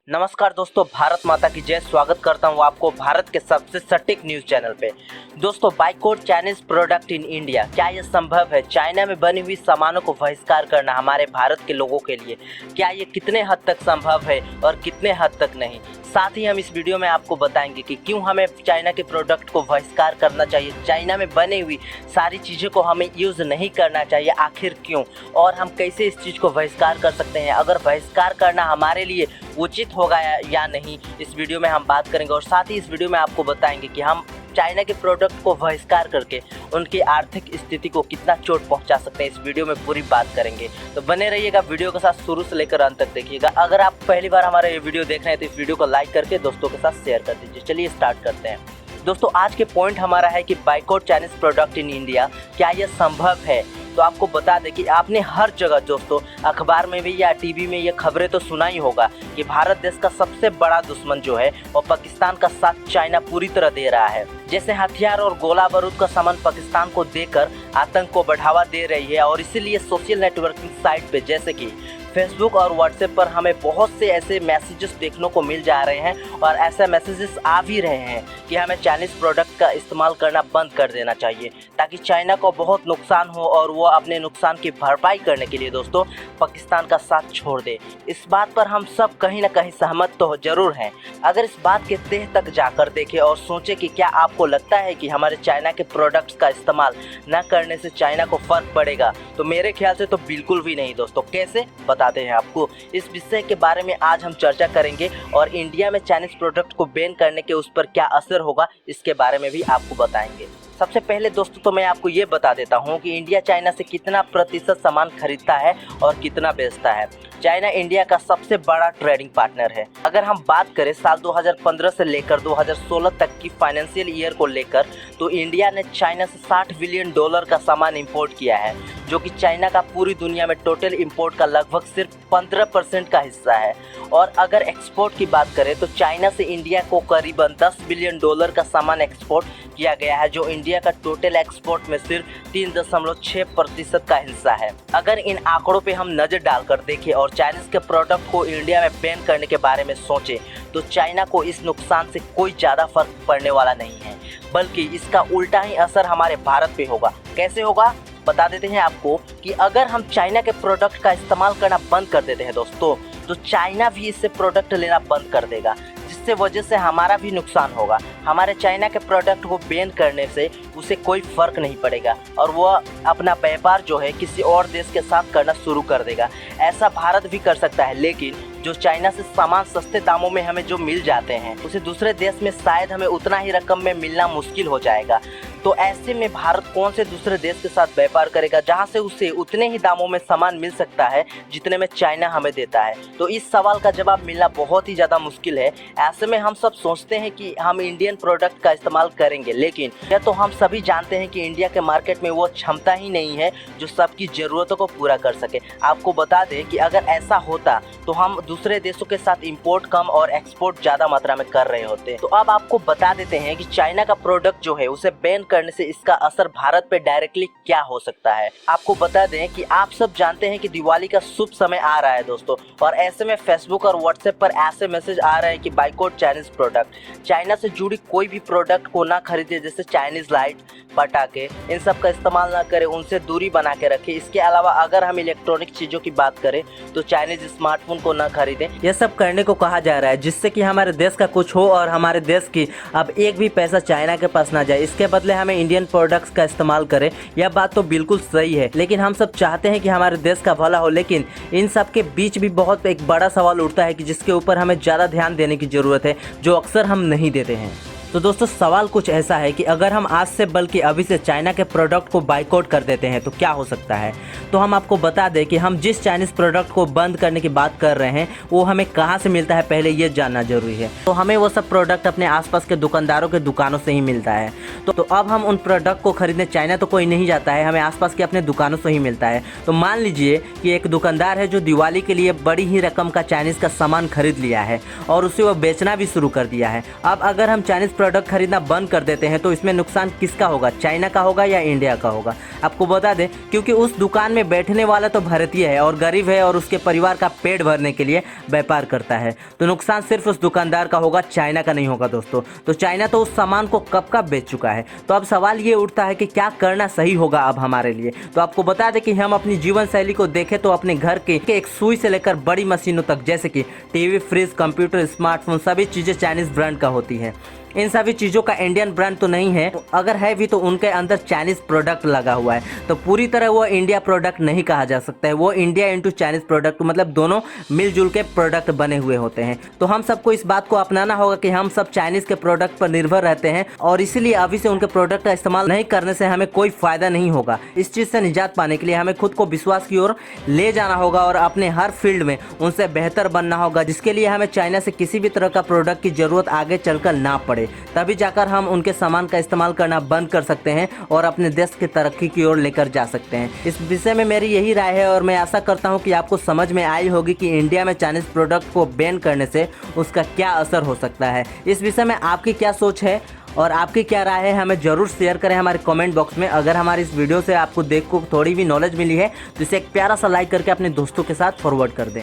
नमस्कार दोस्तों, भारत माता की जय। स्वागत करता हूं आपको भारत के सबसे सटीक न्यूज़ चैनल पे। दोस्तों, boycott Chinese product in India, क्या यह संभव है? चाइना में बनी हुई सामानों को बहिष्कार करना हमारे भारत के लोगों के लिए, क्या ये कितने हद तक संभव है और कितने हद तक नहीं? साथ ही हम इस वीडियो में आपको बताएंगे कि क्यों हमें चाइना के प्रोडक्ट को बहिष्कार करना चाहिए, चाइना में बनी हुई सारी चीज़ों को हमें यूज़ नहीं करना चाहिए, आखिर क्यों, और हम कैसे इस चीज़ को बहिष्कार कर सकते हैं, अगर बहिष्कार करना हमारे लिए उचित होगा या नहीं, इस वीडियो में हम बात करेंगे। और साथ ही इस वीडियो में आपको बताएंगे कि हम चाइना के प्रोडक्ट को बहिष्कार करके उनकी आर्थिक स्थिति को कितना चोट पहुंचा सकते हैं, इस वीडियो में पूरी बात करेंगे। तो बने रहिएगा वीडियो के साथ, शुरू से लेकर अंत तक देखिएगा। अगर आप पहली बार हमारा ये वीडियो देख रहे हैं तो इस वीडियो को लाइक करके दोस्तों के साथ शेयर कर दीजिए। चलिए स्टार्ट करते हैं। दोस्तों, आज के पॉइंट हमारा है कि boycott Chinese product in India, क्या यह संभव है? तो आपको बता दें कि आपने हर जगह दोस्तों, अखबार में भी या टीवी में ये खबरें तो सुना ही होगा कि भारत देश का सबसे बड़ा दुश्मन जो है वो पाकिस्तान का साथ चाइना पूरी तरह दे रहा है। जैसे हथियार और गोला बारूद का सामान पाकिस्तान को देकर आतंक को बढ़ावा दे रही है, और इसीलिए सोशल नेटवर्किंग साइट पे जैसे कि फेसबुक और व्हाट्सएप पर हमें बहुत से ऐसे मैसेजेस देखने को मिल जा रहे हैं, और ऐसे मैसेजेस आ भी रहे हैं कि हमें चाइनीज़ प्रोडक्ट का इस्तेमाल करना बंद कर देना चाहिए, ताकि चाइना को बहुत नुकसान हो और वो अपने नुकसान की भरपाई करने के लिए दोस्तों पाकिस्तान का साथ छोड़ दे। इस बात पर हम सब कहीं ना कहीं सहमत तो जरूर हैं। अगर इस बात के तह तक जाकर देखें और सोचें कि क्या आपको लगता है कि हमारे चाइना के प्रोडक्ट्स का इस्तेमाल न करने से चाइना को फ़र्क पड़ेगा, तो मेरे ख्याल से तो बिल्कुल भी नहीं दोस्तों। कैसे, बताते हैं आपको। इस विषय के बारे में आज हम चर्चा करेंगे, और इंडिया में चाइनीज प्रोडक्ट को बैन करने के उस पर क्या असर होगा इसके बारे में भी आपको बताएंगे। सबसे पहले दोस्तों तो मैं आपको ये बता देता हूँ कि इंडिया चाइना से कितना प्रतिशत सामान खरीदता है और कितना बेचता है। चाइना इंडिया का सबसे बड़ा ट्रेडिंग पार्टनर है। अगर हम बात करें साल 2015 से लेकर 2016 तक की फाइनेंशियल ईयर को लेकर, तो इंडिया ने चाइना से $60 बिलियन का सामान इंपोर्ट किया है, जो कि चाइना का पूरी दुनिया में टोटल इंपोर्ट का लगभग सिर्फ 15% का हिस्सा है। और अगर एक्सपोर्ट की बात करें तो चाइना से इंडिया को करीबन $10 बिलियन का सामान एक्सपोर्ट किया गया है, जो इंडिया का टोटल एक्सपोर्ट में सिर्फ 3.6% का हिस्सा है। अगर इन आंकड़ों पे हम नज़र डालकर देखें और चाइनीज़ के प्रोडक्ट को इंडिया में बैन करने के बारे में सोचें, तो चाइना को इस नुकसान से कोई ज़्यादा फर्क पड़ने वाला नहीं है, बल्कि इसका उल्टा ही असर हमारे भारत पे होगा। कैसे होगा, बता देते हैं आपको कि अगर हम चाइना के प्रोडक्ट का इस्तेमाल करना बंद कर देते हैं दोस्तों, तो चाइना भी इससे प्रोडक्ट लेना बंद कर देगा, जिससे वजह से हमारा भी नुकसान होगा। हमारे चाइना के प्रोडक्ट को बैन करने से उसे कोई फ़र्क नहीं पड़ेगा, और वह अपना व्यापार जो है किसी और देश के साथ करना शुरू कर देगा। ऐसा भारत भी कर सकता है, लेकिन जो चाइना से सामान सस्ते दामों में हमें जो मिल जाते हैं, उसे दूसरे देश में शायद हमें उतना ही रकम में मिलना मुश्किल हो जाएगा। तो ऐसे में भारत कौन से दूसरे देश के साथ व्यापार करेगा जहां से उसे उतने ही दामों में सामान मिल सकता है जितने में चाइना हमें देता है? तो इस सवाल का जवाब मिलना बहुत ही ज़्यादा मुश्किल है। ऐसे में हम सब सोचते हैं कि हम इंडियन प्रोडक्ट का इस्तेमाल करेंगे, लेकिन यह तो हम सभी जानते हैं कि इंडिया के मार्केट में वो क्षमता ही नहीं है जो सबकी ज़रूरतों को पूरा कर सके। आपको बता दें कि अगर ऐसा होता तो हम दूसरे देशों के साथ इंपोर्ट कम और एक्सपोर्ट ज़्यादा मात्रा में कर रहे होते। तो अब आपको बता देते हैं कि चाइना का प्रोडक्ट जो है उसे बैन करने से इसका असर भारत पे डायरेक्टली क्या हो सकता है। आपको बता दें कि आप सब जानते हैं कि दिवाली का शुभ समय आ रहा है दोस्तों, और ऐसे में फेसबुक और व्हाट्सएप पर ऐसे मैसेज आ रहे हैं कि बाइकआउट चाइनीज प्रोडक्ट। चाइना से जुड़ी कोई भी प्रोडक्ट को ना खरीदे, जैसे चाइनीज लाइट, पटाखे, इन सब का इस्तेमाल ना करें, उनसे दूरी बना के रखें। इसके अलावा अगर हम इलेक्ट्रॉनिक चीज़ों की बात करें तो चाइनीज स्मार्टफोन को ना खरीदें। यह सब करने को कहा जा रहा है जिससे कि हमारे देश का कुछ हो और हमारे देश की अब एक भी पैसा चाइना के पास ना जाए। इसके बदले हमें इंडियन प्रोडक्ट्स का इस्तेमाल करें। यह बात तो बिल्कुल सही है, लेकिन हम सब चाहते हैं कि हमारे देश का भला हो। लेकिन इन सब के बीच भी बहुत एक बड़ा सवाल उठता है कि जिसके ऊपर हमें ज़्यादा ध्यान देने की ज़रूरत है, जो अक्सर हम नहीं देते हैं। तो दोस्तों, सवाल कुछ ऐसा है कि अगर हम आज से बल्कि अभी से चाइना के प्रोडक्ट को बाइकआउट कर देते हैं तो क्या हो सकता है। तो हम आपको बता दें कि हम जिस चाइनीज़ प्रोडक्ट को बंद करने की बात कर रहे हैं वो हमें कहाँ से मिलता है, पहले ये जानना जरूरी है। तो हमें वो सब प्रोडक्ट अपने आसपास के दुकानदारों के दुकानों से ही मिलता है। तो अब हम उन प्रोडक्ट को खरीदने चाइना तो कोई नहीं जाता है, हमें आसपास के अपने दुकानों से ही मिलता है। तो मान लीजिए कि एक दुकानदार है जो दिवाली के लिए बड़ी ही रकम का चाइनीज़ का सामान खरीद लिया है और उसे वो बेचना भी शुरू कर दिया है। अब अगर हम चाइनीज़ प्रोडक्ट खरीदना बंद कर देते हैं तो इसमें नुकसान किसका होगा, चाइना का होगा या इंडिया का होगा? आपको बता दें, क्योंकि उस दुकान में बैठने वाला तो भारतीय है और गरीब है और उसके परिवार का पेट भरने के लिए व्यापार करता है, तो नुकसान सिर्फ उस दुकानदार का होगा, चाइना का नहीं होगा दोस्तों। तो चाइना तो उस सामान को कब का बेच चुका है। तो अब सवाल ये उठता है कि क्या करना सही होगा अब हमारे लिए। तो आपको बता दें कि हम अपनी जीवन शैली को देखें तो अपने घर के एक सुई से लेकर बड़ी मशीनों तक, जैसे कि टीवी, फ्रिज, कंप्यूटर, स्मार्टफोन, सभी चीज़ें चाइनीज़ ब्रांड का होती हैं। इन सभी चीज़ों का इंडियन ब्रांड तो नहीं है, तो अगर है भी तो उनके अंदर चाइनीज़ प्रोडक्ट लगा हुआ है, तो पूरी तरह वो इंडिया प्रोडक्ट नहीं कहा जा सकता है। वो इंडिया इंटू चाइनीज़ प्रोडक्ट, मतलब दोनों मिलजुल के प्रोडक्ट बने हुए होते हैं। तो हम सबको इस बात को अपनाना होगा कि हम सब चाइनीज़ के प्रोडक्ट पर निर्भर रहते हैं और इसीलिए अभी से उनके प्रोडक्ट का इस्तेमाल नहीं करने से हमें कोई फ़ायदा नहीं होगा। इस चीज़ से निजात पाने के लिए हमें खुद को विश्वास की ओर ले जाना होगा और अपने हर फील्ड में उनसे बेहतर बनना होगा, जिसके लिए हमें चाइना से किसी भी तरह का प्रोडक्ट की ज़रूरत आगे चलकर ना पड़े। तभी जाकर हम उनके सामान का इस्तेमाल करना बंद कर सकते हैं और अपने देश की तरक्की की ओर लेकर जा सकते हैं। इस विषय में मेरी यही राय है और मैं आशा करता हूं कि आपको समझ में आई होगी कि इंडिया में चाइनीज़ प्रोडक्ट को बैन करने से उसका क्या असर हो सकता है। इस विषय में आपकी क्या सोच है और आपकी क्या राय है, हमें ज़रूर शेयर करें हमारे कमेंट बॉक्स में। अगर हमारी इस वीडियो से आपको देख को थोड़ी भी नॉलेज मिली है तो इसे एक प्यारा सा लाइक करके अपने दोस्तों के साथ फॉरवर्ड कर दें।